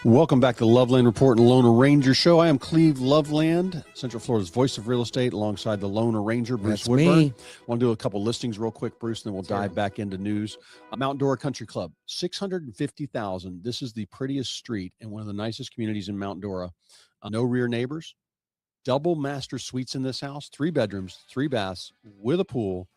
Welcome back to Loveland Report and Lone Ranger Show. I am Cleve Loveland, Central Florida's voice of real estate, alongside the Lone Ranger, Bruce Woodburn. Me. Want to do a couple listings real quick, Bruce, and then we'll dive back into news. Mount Dora Country Club, $650,000. This is the prettiest street and one of the nicest communities in Mount Dora. No rear neighbors. Double master suites in this house. 3 bedrooms, 3 baths with a pool.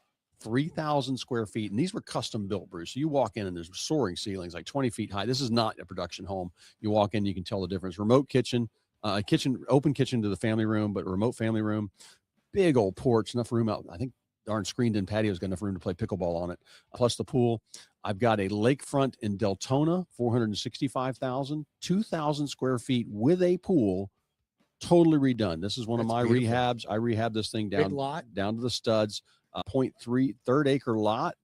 3,000 square feet. And these were custom built, Bruce. So you walk in and there's soaring ceilings, like 20 feet high. This is not a production home. You walk in, you can tell the difference. Remote kitchen, open kitchen to the family room, but remote family room, big old porch, enough room out. I think darn screened in patio's got enough room to play pickleball on it, plus the pool. I've got a lakefront in Deltona, 465,000, 2,000 square feet with a pool, totally redone. This is one of my rehabs. I rehabbed this thing down to the studs. 0.3 third acre lot,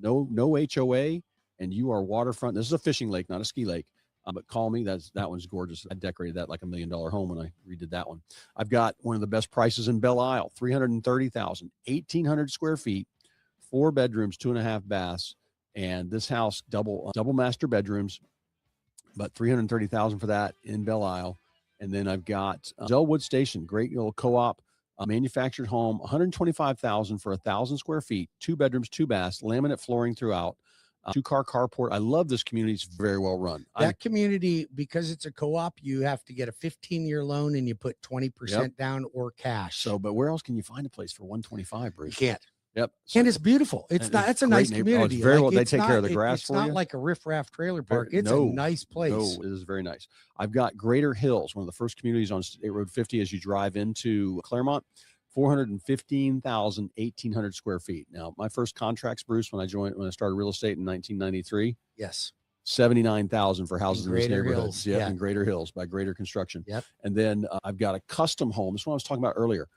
no HOA, and you are waterfront. This is a fishing lake, not a ski lake. But call me. That one's gorgeous. I decorated that like $1 million home when I redid that one. I've got one of the best prices in Belle Isle, $330,000, 1,800 square feet, 4 bedrooms, 2.5 baths, and this house double master bedrooms, but $330,000 for that in Belle Isle. And then I've got Zellwood Station, great little co-op. A manufactured home, $125,000 for 1,000 square feet, 2 bedrooms, 2 baths, laminate flooring throughout, 2-car carport. I love this community. It's very well run. That community, because it's a co-op, you have to get a 15-year loan and you put 20% down or cash. So, but where else can you find a place for $125, Bruce? You can't. Yep. So, and it's beautiful. It's not. It's a nice community. Very well. They take care of the grass for you. It's not like a riffraff trailer park. It's a nice place. No, it is very nice. I've got Greater Hills, one of the first communities on State Road 50 as you drive into Clermont. 415,000, 1,800 square feet. Now, my first contracts, Bruce, when I started real estate in 1993. Yes. 79,000 for houses in this neighborhood. Hills. Yeah, in Greater Hills by Greater Construction. Yep. And then I've got a custom home. This is what I was talking about earlier.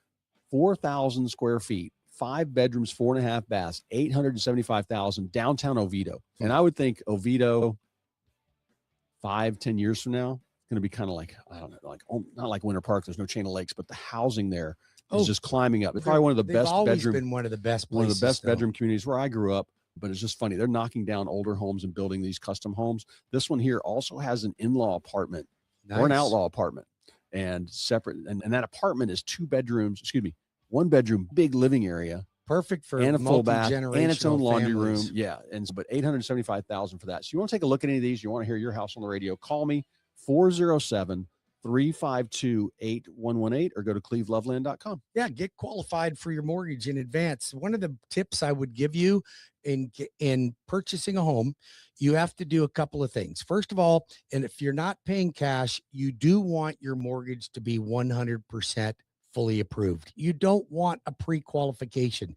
4,000 square feet, 5 bedrooms, 4.5 baths, 875,000, downtown Oviedo. And I would think Oviedo 5-10 years from now going to be kind of like, I don't know, like not like Winter Park. There's no chain of lakes, but the housing there is just climbing up. It's probably one of the best bedroom. Been one of the best places, one of the best bedroom communities where I grew up. But it's just funny. They're knocking down older homes and building these custom homes. This one here also has an in-law apartment or an outlaw apartment, and separate. And that apartment is 2 bedrooms. 1 bedroom, big living area. Perfect for and a full bath and its own laundry families. room. Yeah. And but $875,000 for that. So you want to take a look at any of these, you want to hear your house on the radio, call me 407-352-8118 or go to cleveloveland.com. Yeah, get qualified for your mortgage in advance. One of the tips I would give you in purchasing a home, you have to do a couple of things. First of all, and if you're not paying cash, you do want your mortgage to be 100% fully approved. You don't want a pre-qualification.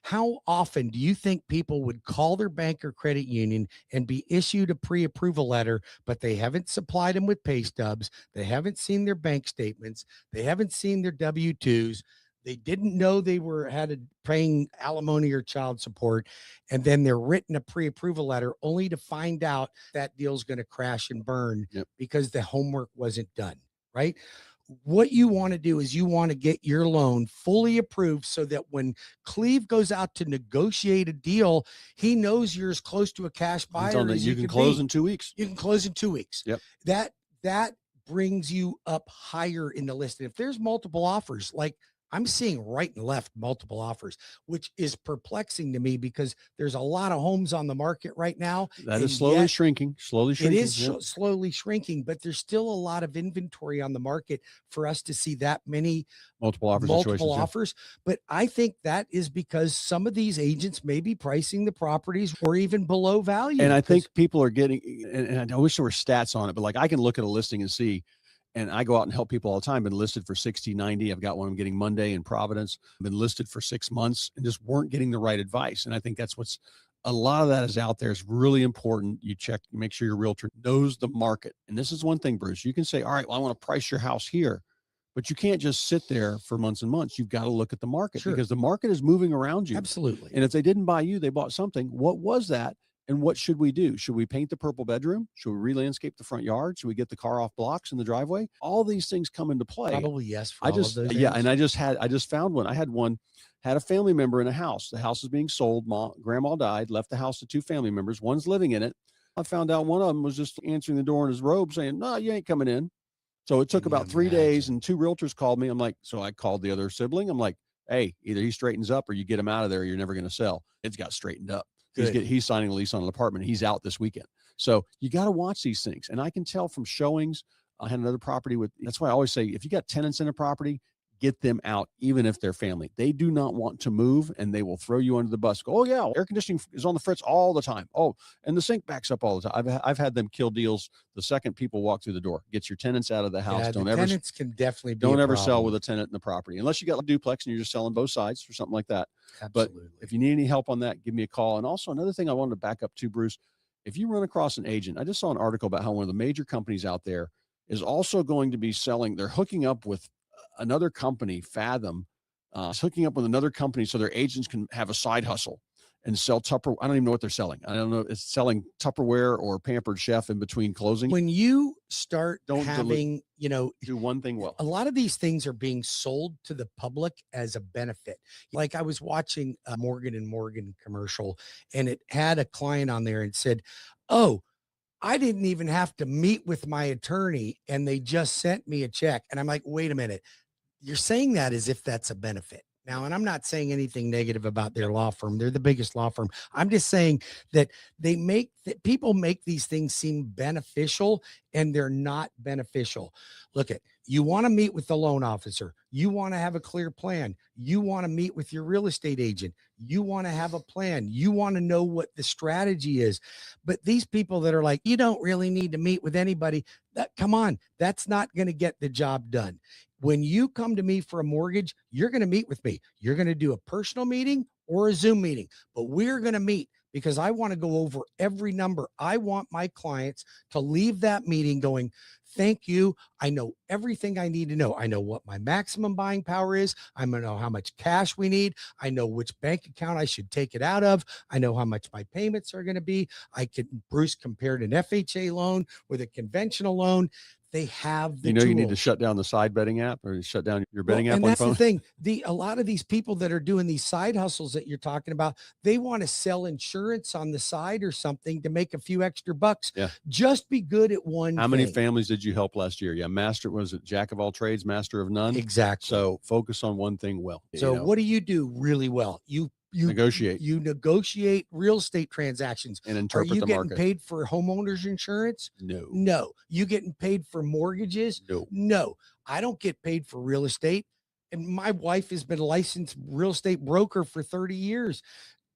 How often do you think people would call their bank or credit union and be issued a pre-approval letter, but they haven't supplied them with pay stubs, they haven't seen their bank statements, they haven't seen their W-2s, they didn't know they had paying alimony or child support, and then they're written a pre-approval letter only to find out that deal's going to crash and burn because the homework wasn't done, right? What you want to do is you want to get your loan fully approved so that when Cleve goes out to negotiate a deal, he knows you're as close to a cash buyer as you can close in 2 weeks. You can close in 2 weeks. Yep. That brings you up higher in the list. And if there's multiple offers, like I'm seeing right and left multiple offers, which is perplexing to me because there's a lot of homes on the market right now. That is slowly shrinking. It is slowly shrinking, but there's still a lot of inventory on the market for us to see that many multiple offers. But I think that is because some of these agents may be pricing the properties or even below value. And I think people are getting, and I wish there were stats on it, but like I can look at a listing and see. And I go out and help people all the time. Been listed for 60, 90. I've got one I'm getting Monday in Providence. Been listed for 6 months and just weren't getting the right advice. And I think that's a lot of that is out there. It's really important. You check, make sure your realtor knows the market. And this is one thing, Bruce, you can say, all right, well, I want to price your house here, but you can't just sit there for months and months. You've got to look at the market because the market is moving around you. Absolutely. And if they didn't buy you, they bought something. What was that? And what should we do? Should we paint the purple bedroom? Should we re-landscape the front yard? Should we get the car off blocks in the driveway? All these things come into play. Probably yes. And I just found one. I had a family member in a house. The house is being sold. Grandma died, left the house to 2 family members. One's living in it. I found out one of them was just answering the door in his robe saying, no, you ain't coming in. So it took Can you about 3 days imagine? and 2 realtors called me. I'm like, so I called the other sibling. I'm like, hey, either he straightens up or you get him out of there. You're never going to sell. It's got straightened up. Good. He's signing a lease on an apartment. He's out this weekend. So you got to watch these things. And I can tell from showings. I had another property that's why I always say, if you got tenants in a property, get them out, even if they're family. They do not want to move and they will throw you under the bus. Go, oh yeah, air conditioning is on the fritz all the time. Oh, and the sink backs up all the time. I've had them kill deals the second people walk through the door. Get your tenants out of the house. Yeah, tenants can definitely be don't a ever sell problem. with a tenant in the property unless you got a duplex and you're just selling both sides or something like that. Absolutely. But if you need any help on that, give me a call. And also another thing I wanted to back up to, Bruce, if you run across an agent, I just saw an article about how one of the major companies out there is also going to be selling. They're hooking up with another company, Fathom, is hooking up with another company so their agents can have a side hustle and sell Tupperware. I don't even know what they're selling. I don't know. It's selling Tupperware or Pampered Chef in between closing. When you start Don't having, do one thing well. a lot of these things are being sold to the public as a benefit. Like I was watching a Morgan and Morgan commercial, and it had a client on there and said, oh, I didn't even have to meet with my attorney and they just sent me a check. And I'm like, wait a minute. You're saying that as if that's a benefit. Now, and I'm not saying anything negative about their law firm. They're the biggest law firm. I'm just saying that people make these things seem beneficial and they're not beneficial. Look at, you want to meet with the loan officer. You want to have a clear plan. You want to meet with your real estate agent. You want to have a plan. You want to know what the strategy is. But these people that are like, you don't really need to meet with anybody, come on, that's not going to get the job done. When you come to me for a mortgage, you're going to meet with me. You're going to do a personal meeting or a Zoom meeting, but we're going to meet because I want to go over every number. I want my clients to leave that meeting going, thank you. I know everything I need to know. I know what my maximum buying power is. I'm going to know how much cash we need. I know which bank account I should take it out of. I know how much my payments are going to be. Bruce compared an FHA loan with a conventional loan. They have the you need to tools. shut down the side betting app or shut down your betting app and on that's phone. the thing. A lot of these people that are doing these side hustles that you're talking about, they want to sell insurance on the side or something to make a few extra bucks. Yeah. Just be good at one How thing. many families did you help last year? Yeah, was it jack of all trades, master of none? Exactly. So focus on one thing well. So what do you do really well? You negotiate. You negotiate real estate transactions and interpret Are you the getting market. paid for homeowners insurance? No. You getting paid for mortgages? No. I don't get paid for real estate. And my wife has been a licensed real estate broker for 30 years.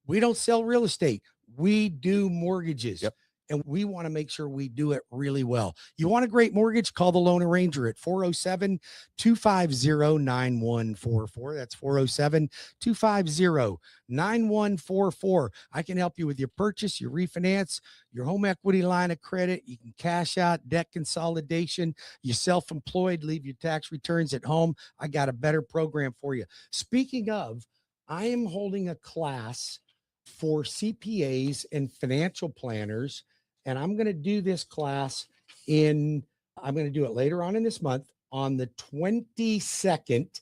We don't sell real estate. We do mortgages. Yep. And we want to make sure we do it really well. You want a great mortgage? Call the Loan Arranger at 407-250-9144. That's 407-250-9144. I can help you with your purchase, your refinance, your home equity line of credit. You can cash out, debt consolidation. You're self-employed, leave your tax returns at home. I got a better program for you. Speaking of, I am holding a class for CPAs and financial planners. And I'm going to do this class I'm going to do it later on in this month on the 22nd.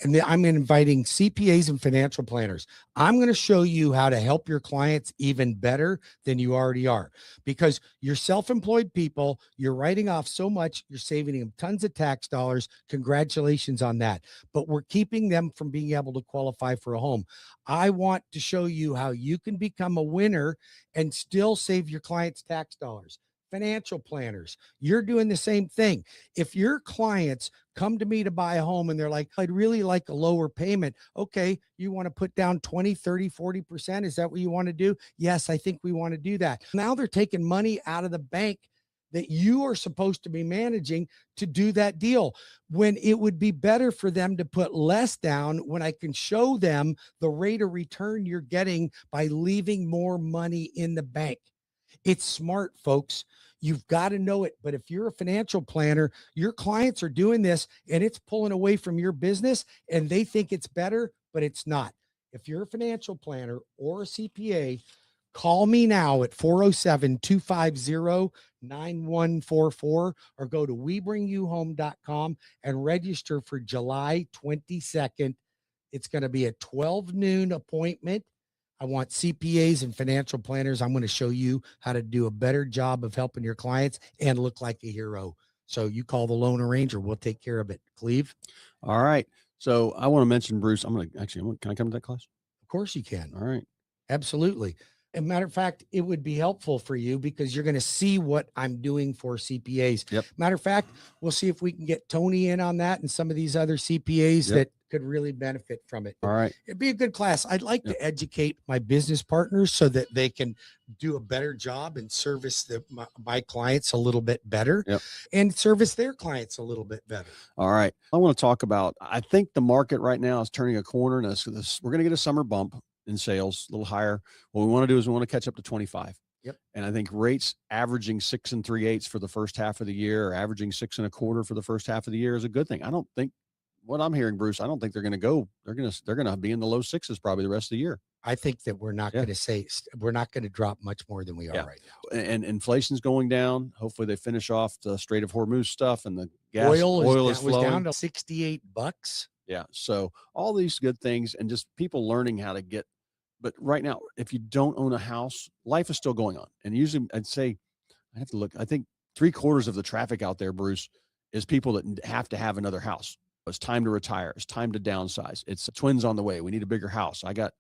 And I'm inviting CPAs and financial planners. I'm going to show you how to help your clients even better than you already are, because you're self-employed people. You're writing off so much. You're saving them tons of tax dollars. Congratulations on that. But we're keeping them from being able to qualify for a home. I want to show you how you can become a winner and still save your clients tax dollars. Financial planners, you're doing the same thing. If your clients come to me to buy a home and they're like, I'd really like a lower payment. Okay, you want to put down 20, 30, 40%? Is that what you want to do? Yes, I think we want to do that. Now they're taking money out of the bank that you are supposed to be managing to do that deal, when it would be better for them to put less down when I can show them the rate of return you're getting by leaving more money in the bank. It's smart, folks. You've got to know it. But if you're a financial planner, your clients are doing this and it's pulling away from your business and they think it's better, but it's not. If you're a financial planner or a CPA, call me now at 407-250-9144 or go to webringyouhome.com and register for July 22nd. It's going to be a 12 noon appointment. I want CPAs and financial planners. I'm going to show you how to do a better job of helping your clients and look like a hero. So you call the Loan Arranger. We'll take care of it. Cleve? All right. So I want to mention, Bruce, can I come to that class? Of course you can. All right. Absolutely. As a matter of fact, it would be helpful for you because you're going to see what I'm doing for CPAs. Yep. Matter of fact, we'll see if we can get Tony in on that and some of these other CPAs that could really benefit from it. All right. It'd be a good class. I'd like to educate my business partners so that they can do a better job and service my clients a little bit better and service their clients a little bit better. All right. I want to talk about, I think the market right now is turning a corner, and we're going to get a summer bump in sales, a little higher. What we want to do is we want to catch up to 25. Yep. And I think rates averaging 6 3/8 for the first half of the year, or averaging 6 1/4 for the first half of the year is a good thing. I don't think what I'm hearing, Bruce, I don't think they're going to go. They're going to be in the low 6s probably the rest of the year. I think that we're not going to drop much more than we are right now. And inflation's going down. Hopefully they finish off the Strait of Hormuz stuff, and the gas oil is flowing. down to $68. Yeah. So all these good things, and just people learning how to get. But right now, if you don't own a house, life is still going on. And usually I'd say, I have to look, I think 3/4 of the traffic out there, Bruce, is people that have to have another house. It's time to retire. It's time to downsize. It's twins on the way. We need a bigger house. I can't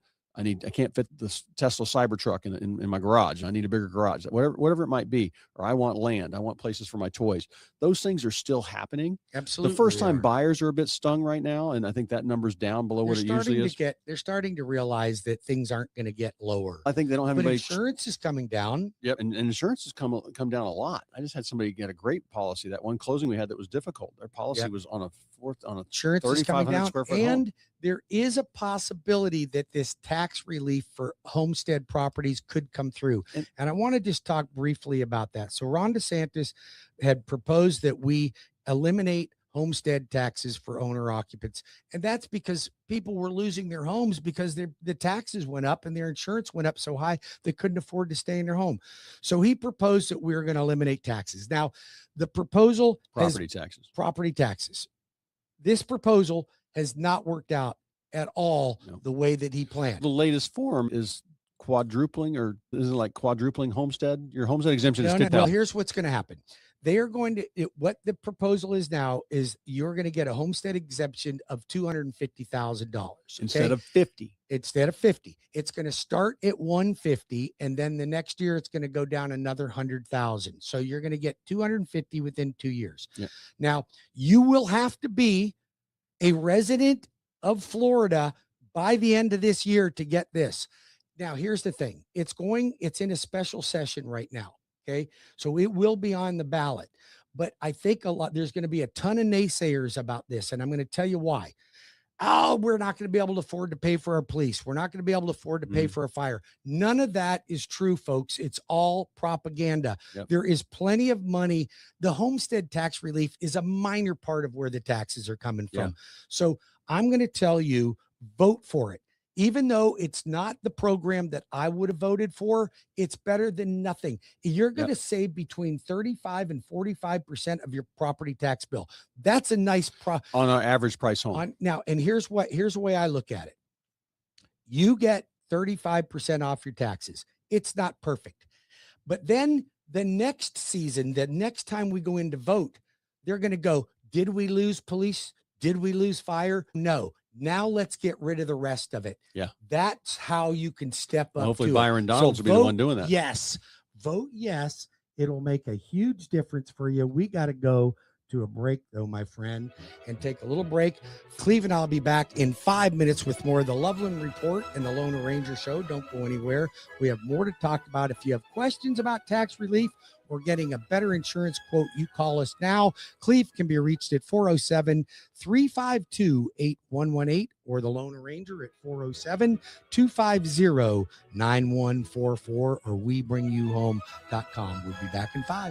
fit this Tesla Cybertruck in my garage. I need a bigger garage, whatever it might be. Or I want land. I want places for my toys. Those things are still happening. Absolutely. The first time buyers are a bit stung right now. And I think that number's down below what it usually is. They're starting to realize that things aren't going to get lower. I think they don't have but anybody. Insurance is coming down. Yep. And insurance has come down a lot. I just had somebody get a great policy. That one closing we had that was difficult. Their policy was on a insurance is coming down, square foot and home. there is a possibility that this tax relief for homestead properties could come through. And I want to just talk briefly about that. So Ron DeSantis had proposed that we eliminate homestead taxes for owner occupants. And that's because people were losing their homes because the taxes went up and their insurance went up so high they couldn't afford to stay in their home. So he proposed that we were going to eliminate taxes. Now, the proposal property taxes. This proposal has not worked out at all the way that he planned. The latest form is quadrupling, or is it like quadrupling homestead? Your homestead exemption is 50,000. Well, here's what's going to happen. They are going to, what the proposal is now is you're going to get a homestead exemption of $250,000 instead of 50. Instead of 50, it's going to start at 150, and then the next year it's going to go down another 100,000. So you're going to get 250 within 2 years. Yeah. Now you will have to be a resident of Florida by the end of this year to get this. Now, here's the thing. It's in a special session right now. Okay. So it will be on the ballot, but I think there's going to be a ton of naysayers about this. And I'm going to tell you why. Oh, we're not going to be able to afford to pay for our police. We're not going to be able to afford to pay for a fire. None of that is true, folks. It's all propaganda. Yep. There is plenty of money. The homestead tax relief is a minor part of where the taxes are coming from. Yeah. So I'm going to tell you, vote for it. Even though it's not the program that I would have voted for, it's better than nothing. You're going to save between 35 and 45% of your property tax bill. That's a nice on our average price home. Now, and here's the way I look at it. You get 35% off your taxes. It's not perfect. But then the next season, the next time we go in to vote, they're going to go, did we lose police? Did we lose fire? No. Now let's get rid of the rest of it. Yeah. That's how you can step up. Hopefully Byron Donalds will be the one doing that. Yes. Vote yes. It'll make a huge difference for you. We got to go to a break, though, my friend, and take a little break. Cleve and I'll be back in 5 minutes with more of the Loveland Report and the Loan Arranger Show. Don't go anywhere. We have more to talk about. If you have questions about tax relief or getting a better insurance quote, you call us now. Cleve can be reached at 407-352-8118 or the Loan Arranger at 407-250-9144 or WeBringYouHome.com. We'll be back in 5.